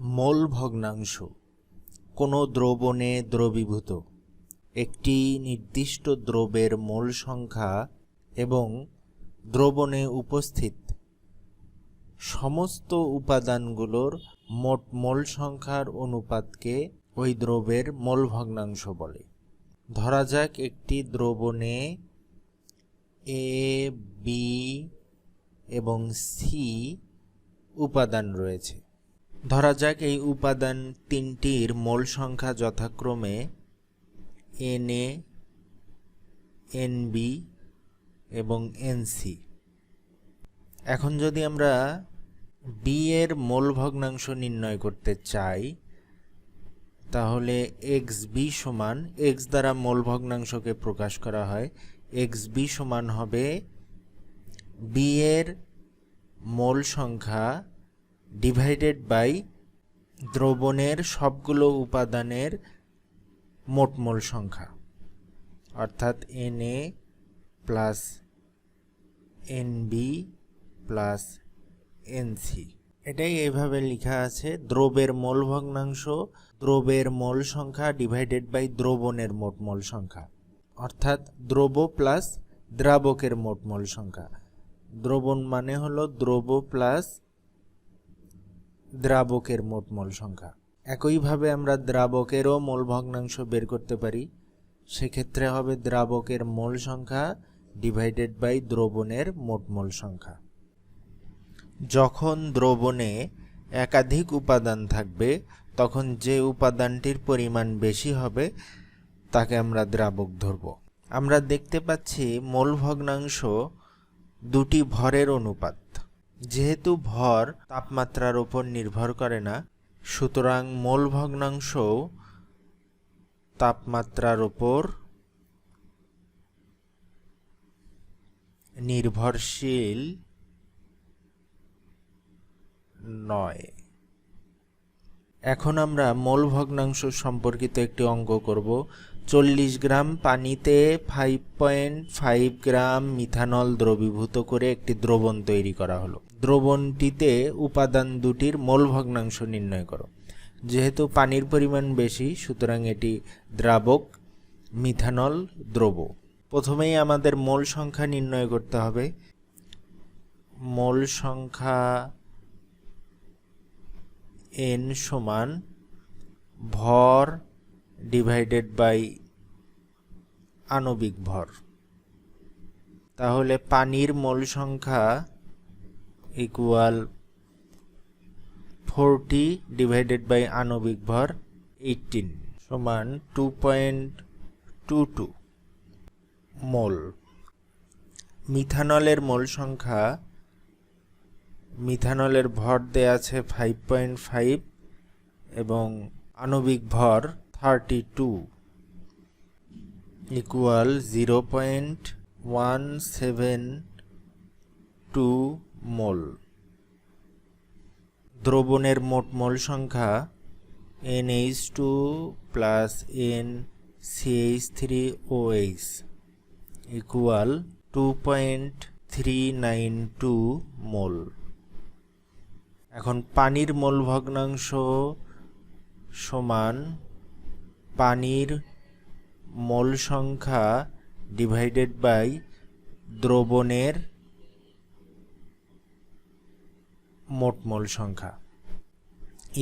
মোল ভগ্নাংশ কোনো দ্রবণে দ্রবীভূত একটি নির্দিষ্ট দ্রব্যের মোল সংখ্যা এবং দ্রবণে উপস্থিত সমস্ত উপাদানগুলোর মোট মোল সংখ্যার অনুপাতকে ওই দ্রব্যের মোল ভগ্নাংশ বলে। ধরা যাক একটি দ্রবণে এ, বি এবং সি উপাদান রয়েছে। ধরা যাক এই উপাদান তিনটির মোল সংখ্যা যথাক্রমে Na, Nb এবং Nc। এখন যদি আমরা বি এর মোল ভগ্নাংশ নির্ণয় করতে চাই, তাহলে xb সমান x দ্বারা মোল ভগ্নাংশকে প্রকাশ করা হয়। xb সমান হবে বি এর মোল সংখ্যা ডিভাইডেড বাই দ্রবণের সবগুলো উপাদানের মোট মোল সংখ্যা, অর্থাৎ Na plus Nb plus Nc। এটাই এইভাবে লেখা আছে, দ্রব্যের মোল ভগ্নাংশ দ্রব্যের মোল সংখ্যা ডিভাইডেড বাই দ্রবণের মোট মোল সংখ্যা, অর্থাৎ দ্রব্য প্লাস দ্রাবকের মোট মোল সংখ্যা। দ্রবণ মানে হলো দ্রব্য প্লাস দ্রাবকের মোট মোল সংখ্যা। একইভাবে আমরা দ্রাবকেরও মোল ভগ্নাংশ বের করতে পারি। সেক্ষেত্রে হবে দ্রাবকের মোল সংখ্যা ডিভাইডেড বাই দ্রবণের মোট মোল সংখ্যা। যখন দ্রবণে একাধিক উপাদান থাকবে তখন যে উপাদানটির পরিমাণ বেশি হবে তাকে আমরা দ্রাবক ধরব। আমরা দেখতে পাচ্ছি মোল ভগ্নাংশ দুটি ভরের অনুপাত। যেহেতু ভর তাপমাত্রার উপর নির্ভর করে না, সুতরাং মোল ভগ্নাংশ তাপমাত্রার উপর নির্ভরশীল নয়। এখন আমরা মোল ভগ্নাংশ সম্পর্কিত একটি অঙ্ক করব। 40 গ্রাম পানিতে 5.5 গ্রাম মিথানল দ্রবীভূত করে একটি দ্রবণ তৈরি করা হলো। দ্রবণটিতে উপাদান দুটির মোল ভগ্নাংশ নির্ণয় করো। যেহেতু পানির পরিমাণ বেশি, সুতরাং এটি দ্রাবক, মিথানল দ্রব। প্রথমেই আমাদের মোল সংখ্যা নির্ণয় করতে হবে। মোল সংখ্যা n সমান ভর ডিভাইডেড বাই আণবিক ভর। তাহলে পানির মোল সংখ্যা ইকুয়াল 40 ডিভাইডেড বাই আণবিক ভর 18 সমান 2.22 মোল। মিথানলের মোল সংখ্যা, মিথানলের ভর দেয়া আছে 5.5 এবং আণবিক ভর 32 ইকুয়াল 0.172 মোল। দ্রবণের মোট মোল সংখ্যা NH2 প্লাস NCH3OH ইকুয়াল 2.392 মোল। এখন পানির মোল ভগ্নাংশ সমান পানির মোল সংখ্যা ডিভাইডেড বাই দ্রবণের মোট মোল সংখ্যা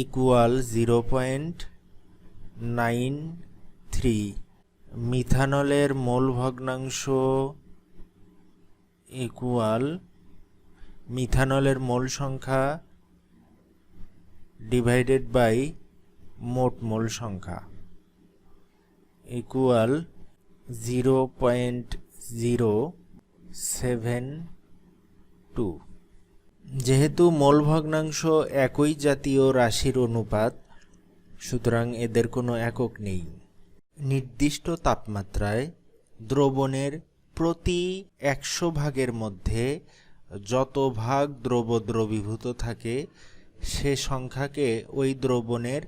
ইকুয়াল 0.93। মিথানলের মোল ভগ্নাংশ ইকুয়াল মিথানলের মোল সংখ্যা ডিভাইডেড বাই মোট মোল সংখ্যা ইকুয়াল 0.072। যেহেতু মোল ভগ্নাংশ একই জাতীয় রাশির অনুপাত, সুতরাং এদের কোনো একক নেই। নির্দিষ্ট তাপমাত্রায় দ্রবণের প্রতি 100 ভাগের মধ্যে যত ভাগ দ্রব্য দ্রবীভূত থাকে সে সংখ্যাকে ওই দ্রবণের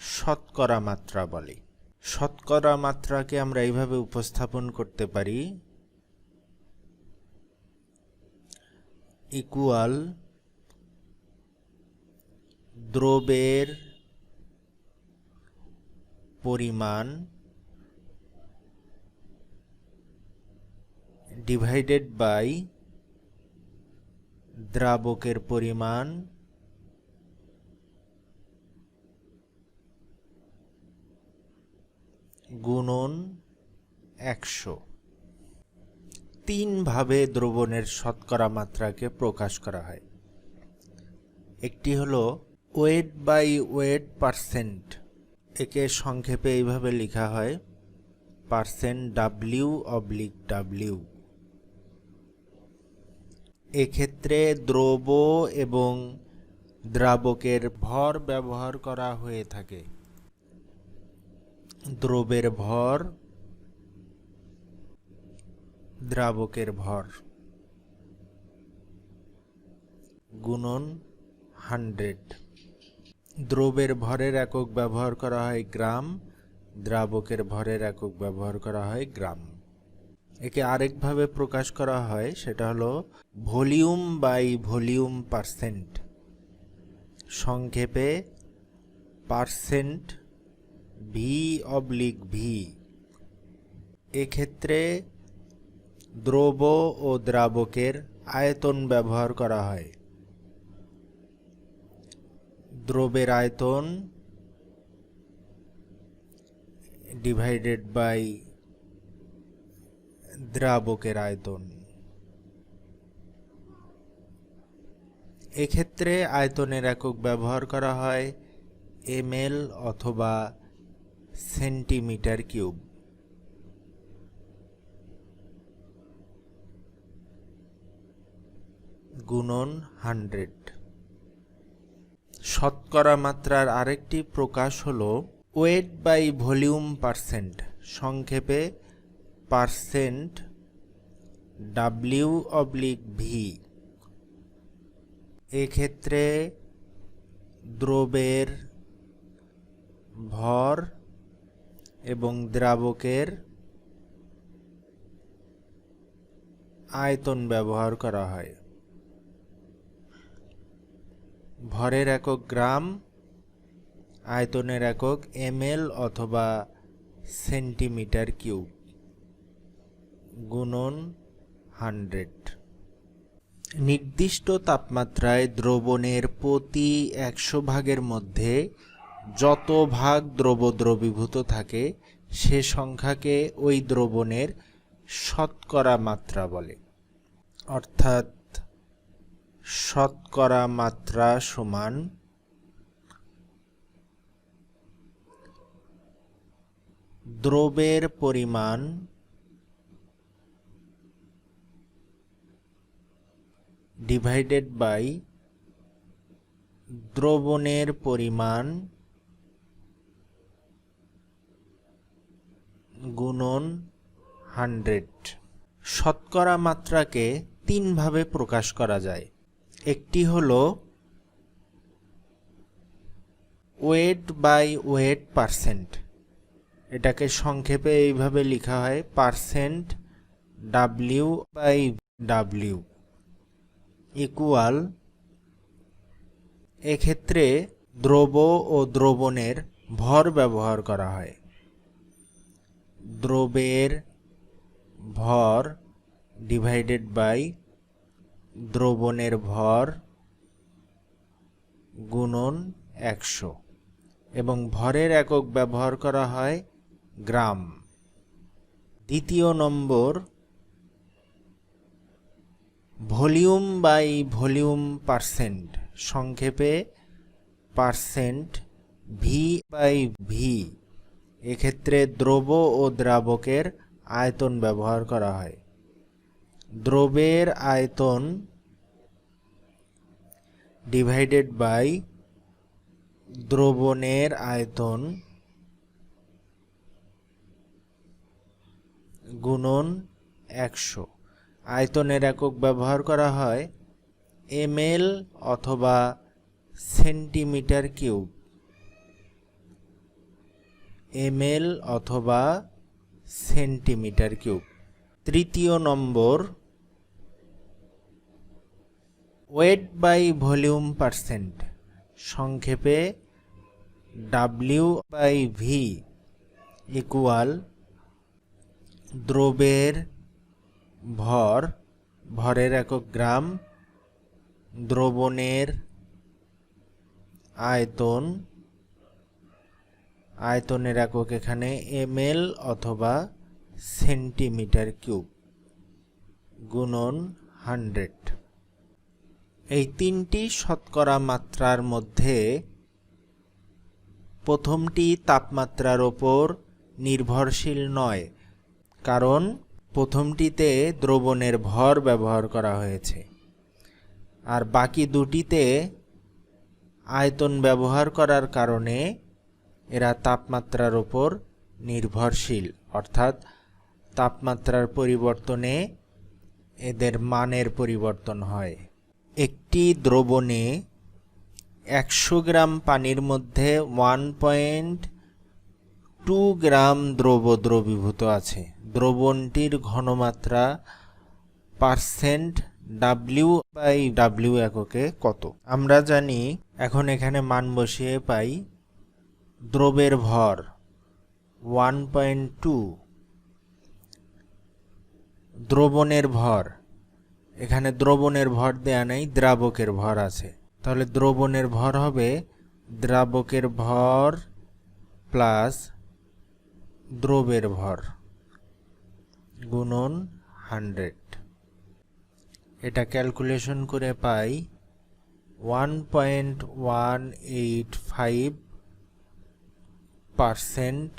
শতকরা মাত্রা বলে। শতকরা মাত্রাকে আমরা এইভাবে উপস্থাপন করতে পারি, ইকুয়াল দ্রবের পরিমাণ ডিভাইডেড বাই দ্রাবকের পরিমাণ গুণন 100। তিনভাবে দ্রবণের শতকরা মাত্রাকে প্রকাশ করা হয়। একটি হলো ওয়েট বাই ওয়েট পার্সেন্ট, একে সংক্ষেপে এইভাবে লেখা হয় পার্সেন্ট W/W। এক্ষেত্রে দ্রব এবং দ্রাবকের ভর ব্যবহার করা হয়ে থাকে। দ্রবের ভর, দ্রাবকের ভর গুণন 100। দ্রবের ভরের একক ব্যবহার করা হয় গ্রাম, দ্রাবকের ভরের একক ব্যবহার করা হয় গ্রাম। একে আরেকভাবে প্রকাশ করা হয়, সেটা হলো ভলিউম বাই ভলিউম পার্সেন্ট, সংক্ষেপে পার্সেন্ট V/V। এক্ষেত্রে দ্রব ও দ্রাবকের আয়তন ব্যবহার করা হয়। দ্রবের আয়তন ডিভাইডেড বাই দ্রাবকের আয়তন। এক্ষেত্রে আয়তনের একক ব্যবহার করা হয় ml অথবা সেন্টিমিটার কিউব। গুণন 100। শতকরা মাত্রার আরেকটি প্রকাশ হলো ওয়েট বাই ভলিউম পার্সেন্ট, সংক্ষেপে পার্সেন্ট W/V। এক্ষেত্রে দ্রবের ভর এবং দ্রাবকের আয়তন ব্যবহার করা হয়। ভরের একক গ্রাম, আয়তনের একক ml অথবা সেন্টিমিটার কিউব। গুণন 100। নির্দিষ্ট তাপমাত্রায় দ্রবণের প্রতি 100 ভাগের মধ্যে যত ভাগ দ্রব দ্রবীভূত থাকে সে সংখ্যাকে ওই দ্রবণের শতকরা মাত্রা বলে। অর্থাৎ শতকরা মাত্রা সমান দ্রবের পরিমাণ ডিভাইডেড বাই দ্রবণের পরিমাণ গুণন 100। শতকরা মাত্রাকে তিনভাবে প্রকাশ করা যায়। একটি হলো ওয়েট বাই ওয়েট পার্সেন্ট, এটাকে সংক্ষেপে এইভাবে লেখা হয় পার্সেন্ট W/W ইকুয়াল। এক্ষেত্রে দ্রব ও দ্রবণের ভর ব্যবহার করা হয়। দ্রবের ভর ডিভাইডেড বাই দ্রবণের ভর গুণন 100 এবং ভরের একক ব্যবহার করা হয় গ্রাম। দ্বিতীয় নম্বর ভলিউম বাই ভলিউম পার্সেন্ট, সংক্ষেপে পার্সেন্ট V/V। এক্ষেত্রে দ্রব ও দ্রাবকের আয়তন ব্যবহার করা হয়। দ্রবের আয়তন ডিভাইডেড বাই দ্রবণের আয়তন গুণন 100। আয়তনের একক ব্যবহার করা হয় ml অথবা সেন্টিমিটার কিউব। ml অথবা সেন্টিমিটার কিউব। তৃতীয় নম্বর ওয়েট বাই ভলিউম পার্সেন্ট, সংক্ষেপে W/V ইকুয়াল দ্রবের ভর, ভরের একক গ্রাম, দ্রবণের আয়তন, আয়তনের একক এখানে ml অথবা সেন্টিমিটার কিউব, গুণন 100। এই তিনটি শতকরা মাত্রার মধ্যে প্রথমটি তাপমাত্রার ওপর নির্ভরশীল নয়, কারণ প্রথমটিতে দ্রবণের ভর ব্যবহার করা হয়েছে, আর বাকি দুটিতে আয়তন ব্যবহার করার কারণে এরা তাপমাত্রার ওপর নির্ভরশীল, অর্থাৎ তাপমাত্রার পরিবর্তনে এদের মানের পরিবর্তন হয়। একটি দ্রবণে 100 গ্রাম পানির মধ্যে 1.2 গ্রাম দ্রব দ্রবীভূত আছে। দ্রবণটির ঘনমাত্রা পার্সেন্ট W/W এককে কত? আমরা জানি, এখন এখানে মান বসিয়ে পাই দ্রবের ভর 1.2, দ্রবণের ভর, এখানে দ্রবণের ভর দেয়া নেই, দ্রাবকের ভর আছে, তাহলে দ্রবণের ভর হবে দ্রাবকের ভর প্লাস দ্রবের ভর গুণন 100। এটা ক্যালকুলেশন করে পাই 1.185%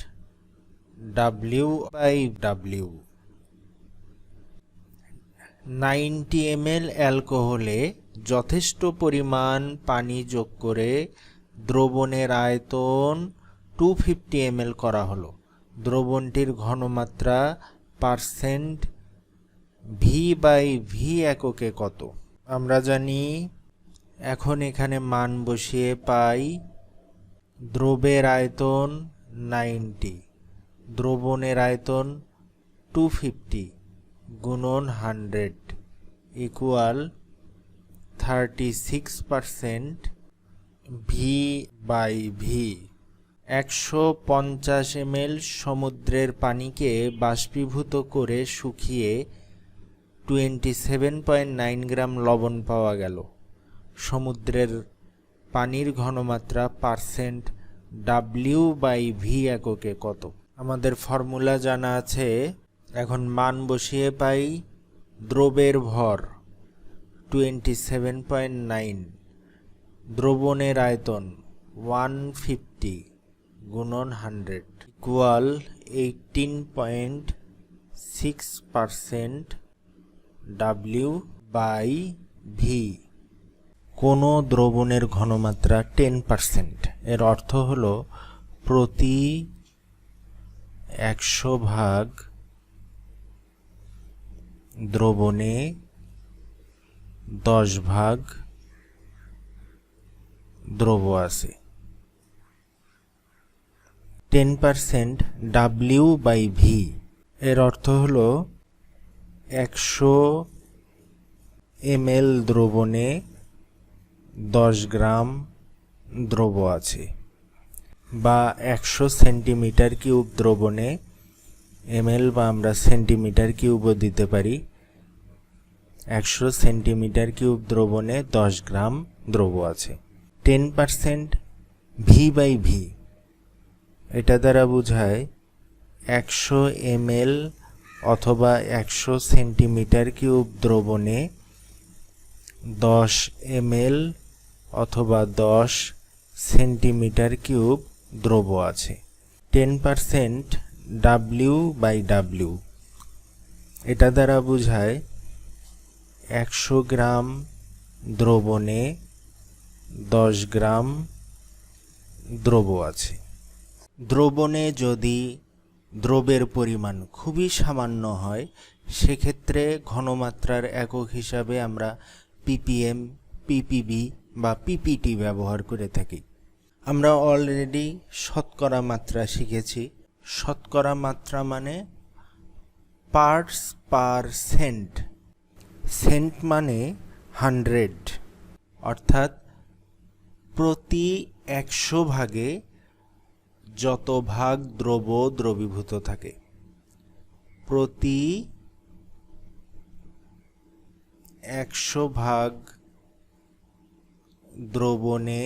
W/W। 90 ml অ্যালকোহলে যথেষ্ট পরিমাণ পানি যোগ করে দ্রবণের আয়তন 250 ml করা হলো। দ্রবণটির ঘনমাত্রা পার্সেন্ট V/V এককে কত? আমরা জানি, এখন এখানে মান বসিয়ে পাই দ্রবের আয়তন 90, দ্রবণের আয়তন 250 গুণন 100 ইকুয়াল 36% V/V। 150 ml সমুদ্রের পানিকে বাষ্পীভূত করে শুকিয়ে 27.9 গ্রাম লবণ পাওয়া গেল। সমুদ্রের পানির ঘনমাত্রা পার্সেন্ট W/V এককে কত? আমাদের ফর্মুলা জানা আছে, এখন মান বসিয়ে পাই দ্রবের ভর 27.9, দ্রবণের আয়তন 150 গুণন 100 ইকুয়াল 18.6% W/V। কোনো দ্রবণের ঘনমাত্রা 10%, এর অর্থ হলো প্রতি 100 ভাগ দ্রবণে 10 ভাগ দ্রব আছে। 10% W/V এর অর্থ হলো 100 ml দ্রবণে 10 গ্রাম দ্রব আছে, বা 100 সেন্টিমিটার কিউব দ্রবণে ml বা আমরা সেন্টিমিটার কিউবও দিতে পারি। 100 সেন্টিমিটার কিউব দ্রবণে 10 গ্রাম দ্রব আছে। 10% V/V, এটা দ্বারা বোঝায় 100 ml অথবা 100 সেন্টিমিটার কিউব দ্রবণে 10 ml অথবা 10 সেন্টিমিটার কিউব দ্রব আছে। 10% W/W, এটা দ্বারা বোঝায় 100 গ্রাম দ্রবণে 10 গ্রাম দ্রব আছে। দ্রবণে যদি দ্রবের পরিমাণ খুবই সামান্য হয়, সেক্ষেত্রে ঘনমাত্রার একক হিসাবে আমরা ppm, ppb বা ppt ব্যবহার করে থাকি। আমরা অলরেডি শতকরা মাত্রা শিখেছি। শতকরা মাত্রা মানে পার্টস পার সেন্ট, সেন্ট মানে 100, অর্থাৎ প্রতি 100 ভাগে যত ভাগ দ্রব দ্রবীভূত থাকে। প্রতি 100 ভাগ দ্রবণে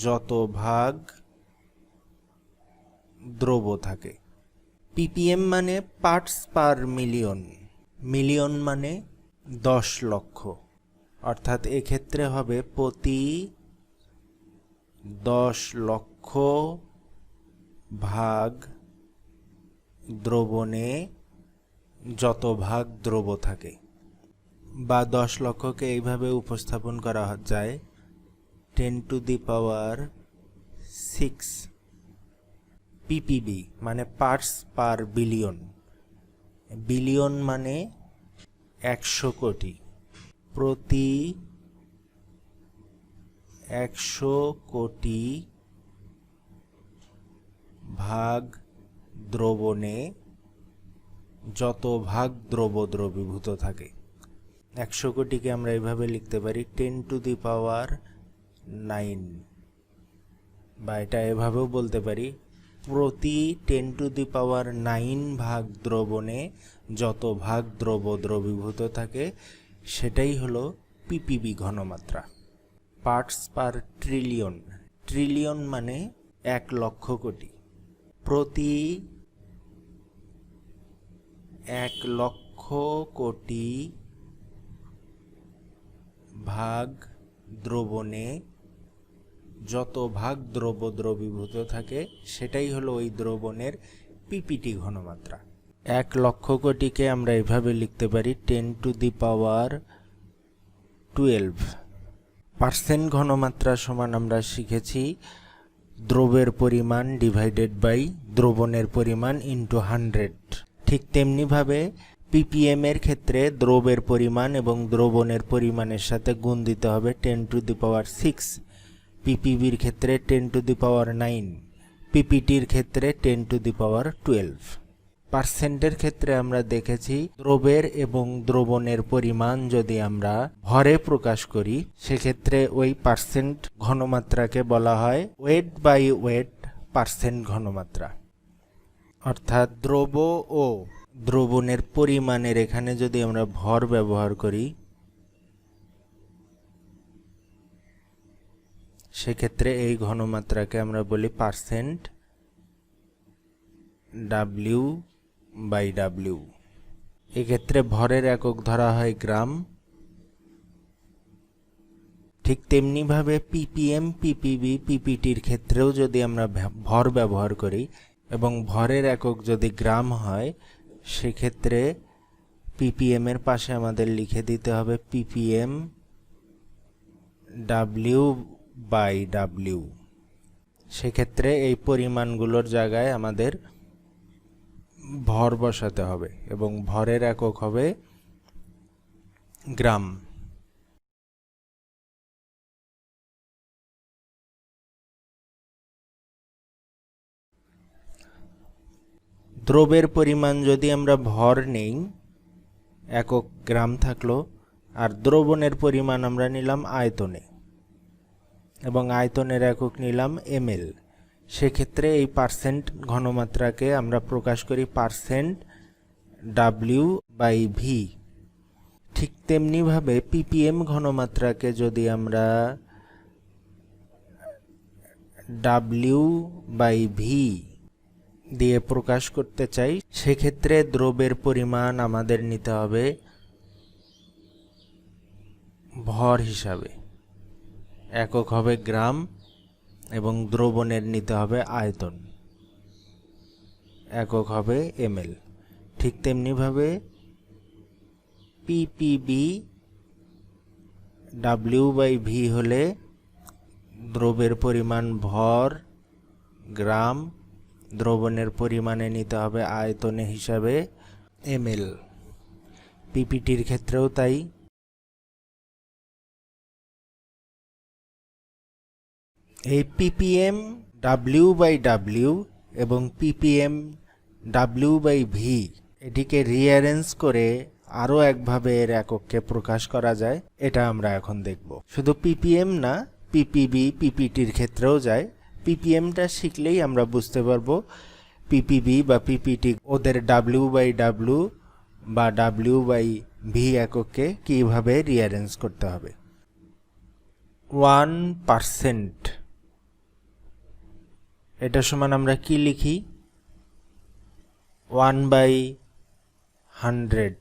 যত ভাগ দ্রব থাকে। ppm মানে পার্টস পার মিলিয়ন, মিলিয়ন মানে 10 লক্ষ, অর্থাৎ এক্ষেত্রে হবে প্রতি 10 লক্ষ ভাগ দ্রবণে যত ভাগ দ্রব থাকে। বা 10 লক্ষকে এইভাবে উপস্থাপন করা যায় 10⁶ ppb মানে পার্টস পার বিলিয়ন, বিলিয়ন মানে 100 কোটি। প্রতি 100 কোটি ভাগ দ্রবণে যত ভাগ দ্রব দ্রবীভূত থাকে। 100 কোটিকে আমরা এইভাবে লিখতে পারি 10⁹, বা এটা এভাবেও বলতে পারি প্রতি 10⁹ ভাগ দ্রবণে যত ভাগ দ্রব দ্রবীভূত থাকে, সেটাই হলো পিপিবি ঘনমাত্রা। পার্টস পার ট্রিলিয়ন, ট্রিলিয়ন মানে 1 লক্ষ কোটি। প্রতি 1 লক্ষ কোটি ভাগ দ্রবণে যত ভাগ দ্রব দ্রবীভূত থাকে, সেটাই হলো ওই দ্রবণের পিপিটি ঘনমাত্রা। 1 লক্ষ কোটিকে আমরা এভাবে লিখতে পারি 10⁻12। পার্সেন্ট ঘনমাত্রা সমান আমরা শিখেছি দ্রবের পরিমাণ ডিভাইডেড বাই দ্রবণের পরিমাণ ইন্টু 100। ঠিক তেমনিভাবে ppm এর ক্ষেত্রে দ্রবের পরিমাণ এবং দ্রবণের পরিমাণের সাথে গুণ দিতে হবে 10⁶, ppbর ক্ষেত্রে 10⁹, pptর ক্ষেত্রে 10⁻12। পার্সেন্টের ক্ষেত্রে আমরা দেখেছি দ্রবের এবং দ্রবণের পরিমাণ যদি আমরা ভরে প্রকাশ করি, সেক্ষেত্রে ওই পার্সেন্ট ঘনমাত্রাকে বলা হয় ওয়েট বাই ওয়েট পার্সেন্ট ঘনমাত্রা। অর্থাৎ দ্রব ও দ্রবণের পরিমাণের এখানে যদি আমরা ভর ব্যবহার করি, সেক্ষেত্রে এই ঘনমাত্রাকে আমরা বলি পার্সেন্ট W/W। এক্ষেত্রে ভরের একক ধরা হয় গ্রাম। ঠিক তেমনিভাবে ppm, ppb, pptর ক্ষেত্রেও যদি আমরা ভর ব্যবহার করি এবং ভরের একক যদি গ্রাম হয়, সেক্ষেত্রে ppm এর পাশে আমাদের লিখে দিতে হবে ppm W/W। সেক্ষেত্রে এই পরিমাণগুলোর জায়গায় আমাদের ভর বসাতে হবে এবং ভরের একক হবে গ্রাম। দ্রবের পরিমাণ যদি আমরা ভর নেই, একক গ্রাম থাকলো, আর দ্রবণের পরিমাণ আমরা নিলাম আয়তনে এবং আয়তনের একক নিলাম ml, সেক্ষেত্রে এই পার্সেন্ট ঘনমাত্রাকে আমরা প্রকাশ করি পার্সেন্ট W/V। ঠিক তেমনিভাবে ppm ঘনমাত্রাকে যদি আমরা W/V দিয়ে প্রকাশ করতে চাই, সেক্ষেত্রে দ্রবের পরিমাণ আমাদের নিতে হবে ভর হিসাবে, একক হবে গ্রাম, এবং দ্রবণের নিতে হবে আয়তন, একক হবে ml। ঠিক তেমনিভাবে ppb W/V হলে দ্রবের পরিমাণ ভর গ্রাম, দ্রবণের পরিমাণে নিতে হবে আয়তনে হিসাবে ml। pptর ক্ষেত্রেও তাই। এই ppm W/W এবং ppm W/V এটিকে রিঅ্যারেঞ্জ করে আরও একভাবে এর একককে প্রকাশ করা যায়, এটা আমরা এখন দেখব। শুধু পিপিএম না, পিপিবি, পিপিটির ক্ষেত্রেও যায়। পিপিএমটা শিখলেই আমরা বুঝতে পারবো পিপিবি বা পিপিটি ওদের W/W বা W/V এককে কিভাবে রিঅ্যারেঞ্জ করতে হবে। 1%, এটা সমান আমরা কি লিখি? 1/100।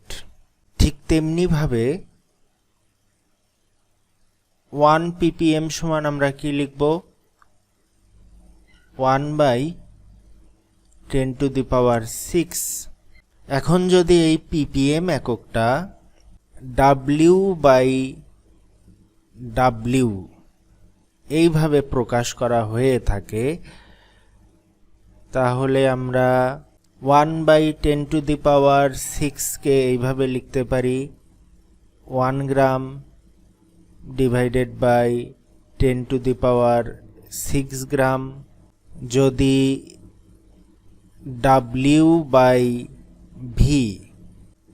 ঠিক তেমনি ভাবে 1 ppm সমান আমরা কি লিখব? 1/10⁶। এখন যদি এই ppm এককটা W/W এইভাবে প্রকাশ করা হয়ে থাকে, তাহলে আমরা 1/10⁶ কে এইভাবে লিখতে পারি 1 গ্রাম ডিভাইডেড বাই 10⁶ গ্রাম। যদি W/V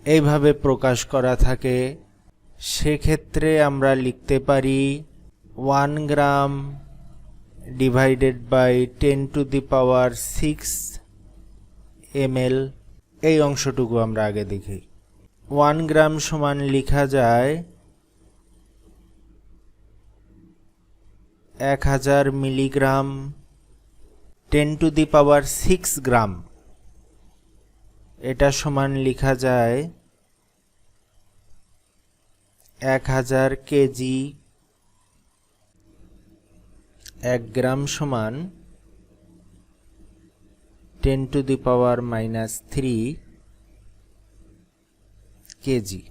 এইভাবে প্রকাশ করা থাকে, সেক্ষেত্রে আমরা লিখতে পারি 1 গ্রাম ডিভাইডেড বাই 10⁶ ml। এই অংশটুকু আমরা আগে দেখি। 1 গ্রাম সমান লেখা যায় 1000 মিলিগ্রাম। 10⁶ গ্রাম, এটা সমান লেখা যায় 1000 কেজি। 1 গ্রাম সমান 10⁻³ কেজি।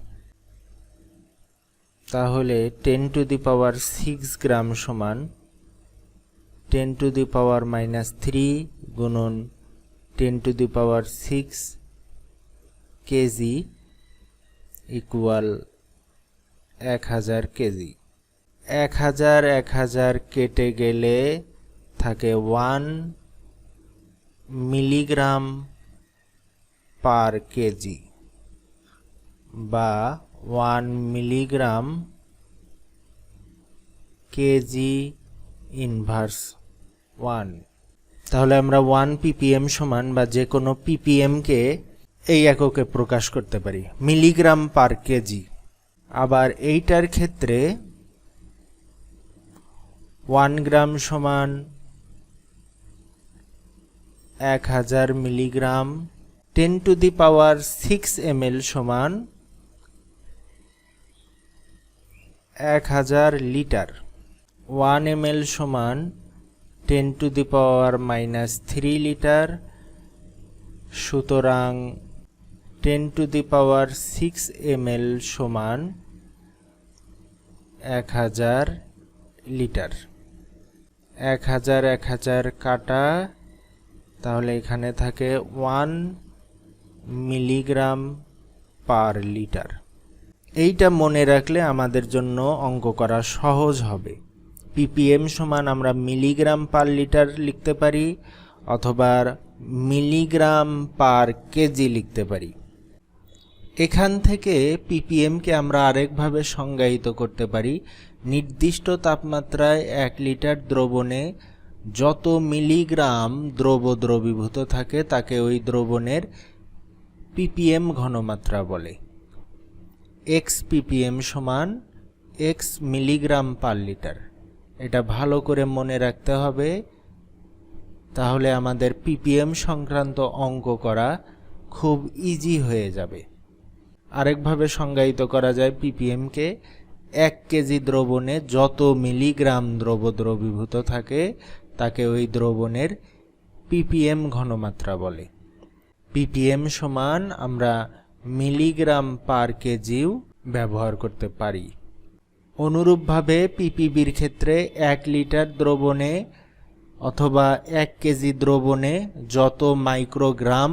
তাহলে 10⁶ গ্রাম সমান 10⁻³ গুণন 10⁶ কেজি ইকুয়াল 1000 কেজি। 1000 কেটে গেলে থাকে 1 মিলিগ্রাম পার কেজি বা 1 মিলিগ্রাম কেজি ইনভার্স 1। তাহলে আমরা 1 ppm সমান বা যে কোনো ppm কে এই এককে প্রকাশ করতে পারি মিলিগ্রাম পার কেজি। আবার এইটার ক্ষেত্রে 1 গ্রাম সমান 1000 মিলিগ্রাম। 10⁶ ml সমান 1000 লিটার। 1 ml সমান 10⁻³ লিটার। সুতরাং 10⁶ ml সমান 1000 লিটার। 1000 কাটা, তাহলে এখানে থাকে 1 মিলিগ্রাম পার লিটার। এইটা মনে রাখলে আমাদের জন্য অঙ্ক করা সহজ হবে। ppm সমান আমরা মিলিগ্রাম পার লিটার লিখতে পারি অথবা মিলিগ্রাম পার কেজি লিখতে পারি। এখান থেকে ppm কে আমরা আরেকভাবে সংজ্ঞায়িত করতে পারি, নির্দিষ্ট তাপমাত্রায় 1 লিটার দ্রবণে যত মিলিগ্রাম দ্রবীভূত থাকে তাকে ওই দ্রবণের ppm ঘনমাত্রা বলে। x ppm সমান x মিলিগ্রাম পার লিটার। এটা ভালো করে মনে রাখতে হবে, তাহলে আমাদের ppm সংক্রান্ত অঙ্ক করা খুব ইজি হয়ে যাবে। আরেকভাবে সংজ্ঞায়িত করা যায় ppm কে 1 কেজি দ্রবণে যত মিলিগ্রাম দ্রবীভূত থাকে তাকে ওই দ্রবণের ppm ঘনমাত্রা বলে। ppm সমান আমরা মিলিগ্রাম পার কেজিও ব্যবহার করতে পারি। অনুরূপভাবে পিপিবির ক্ষেত্রে 1 লিটার দ্রবণে অথবা 1 কেজি দ্রবণে যত মাইক্রোগ্রাম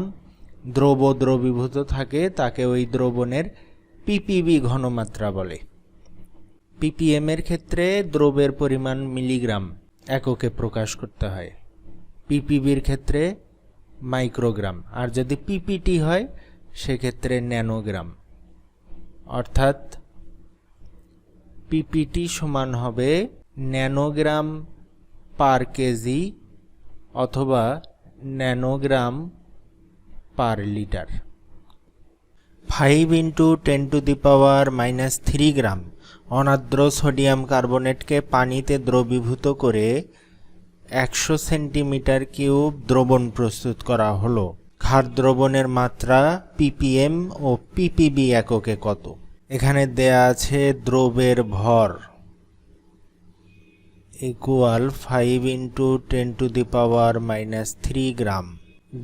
দ্রবীভূত থাকে তাকে ওই দ্রবণের পিপিবি ঘনমাত্রা বলে। ppm এর ক্ষেত্রে দ্রবের পরিমাণ মিলিগ্রাম এককে প্রকাশ করতে হয়, পিপিবির ক্ষেত্রে মাইক্রোগ্রাম, আর যদি পিপিটি হয় সেক্ষেত্রে ন্যানোগ্রাম অর্থাৎ পিপিটি সমান হবে ন্যানোগ্রাম পার কেজি অথবা ন্যানোগ্রাম পার লিটার। 5 × 10⁻³ গ্রাম অনার্দ্র সোডিয়াম কার্বনেটকে পানিতে দ্রবীভূত করে 100 সেন্টিমিটার কিউব দ্রবণ প্রস্তুত করা হলো। ক্ষার দ্রবণের মাত্রা ppm ও ppb এককে কত? এখানে দেয়া আছে দ্রবের ভর ইকুয়াল 5 × 10⁻³ গ্রাম,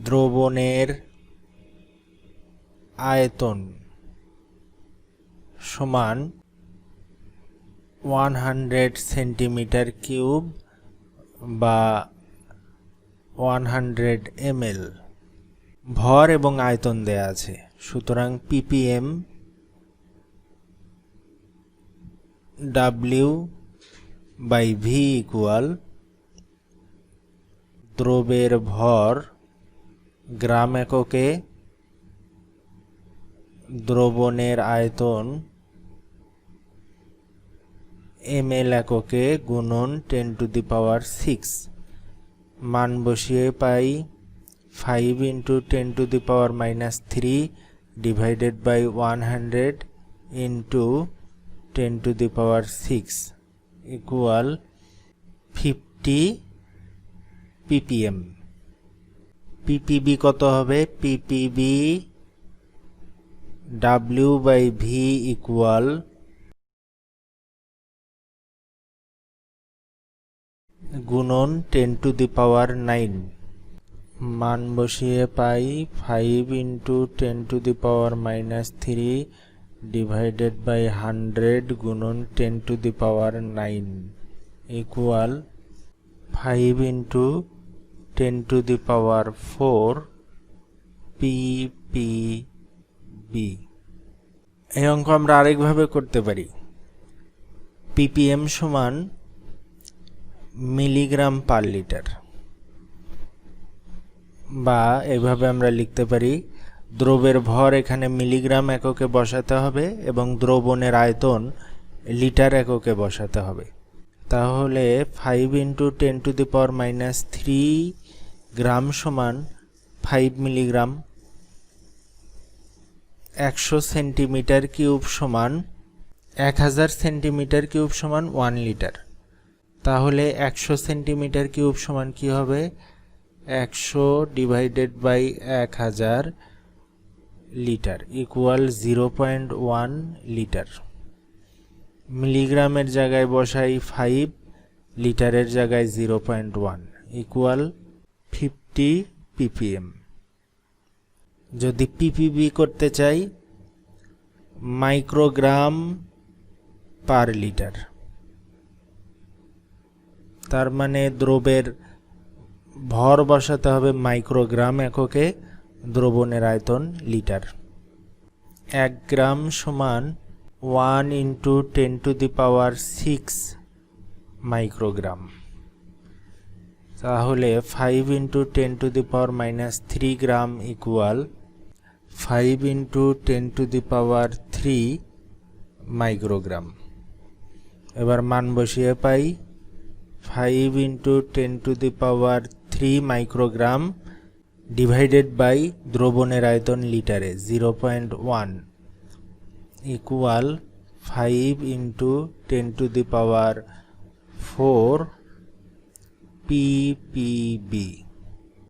দ্রবণের আয়তন সমান 100 সেন্টিমিটার কিউব বা 100 ml। ভর এবং আয়তন দেয়া আছে, সুতরাং ppm W/V ইকুয়াল দ্রবের ভর গ্রাম এককে দ্রবণের আয়তন ml এককে গুণন 10⁶। মান বসিয়ে পাই 5 × 10⁻³ divided by 100 × 10⁶ equal 50 ppm। ppb কত হবে? ppb W/V ইকুয়াল গুণন 10⁹। মান বসিয়ে পাই 5 × 10⁻³ ডিভাইডেড বাই 100 গুণন 10⁹ ইকুয়াল 5 × 10⁴ ppb। এই অঙ্ক আমরা আরেকভাবে করতে পারি। ppm সমান মিলিগ্রাম পার লিটার, বা এভাবে আমরা লিখতে পারি দ্রবের ভর এখানে মিলিগ্রাম এককে বসাতে হবে এবং দ্রবণের আয়তন লিটার এককে বসাতে হবে। তাহলে 5 × 10⁻³ গ্রাম সমান 5 মিলিগ্রাম, 100 সেন্টিমিটার কিউব সমান 1000 সেন্টিমিটার কিউব সমান 1 লিটার। তাহলে 100 সেন্টিমিটার কিউব সমান কি হবে? 100 divided by 1000 litre equal 0.1 litre. মিলিগ্রামের জায়গায় বসাই 5, লিটারের জায়গায় 0.1 ইকুয়াল 50 ppm। যদি ppb করতে চাই মাইক্রোগ্রাম পার লিটার, তার মানে দ্রবের ভর বসাতে হবে মাইক্রোগ্রাম এককে, দ্রবণের আয়তন লিটার। 1 গ্রাম সমান 1 × 10⁶ মাইক্রোগ্রাম। তাহলে 5 × 10⁻³ গ্রাম ইকুয়াল 5 × 10⁻³ মাইক্রোগ্রাম। এবার মান বসিয়ে পাই 5 × 10⁻³ মাইক্রোগ্রাম ডিভাইডেড বাই দ্রবণের আয়তন লিটারে 0.1 ইকুয়াল 5 × 10⁴ ppb।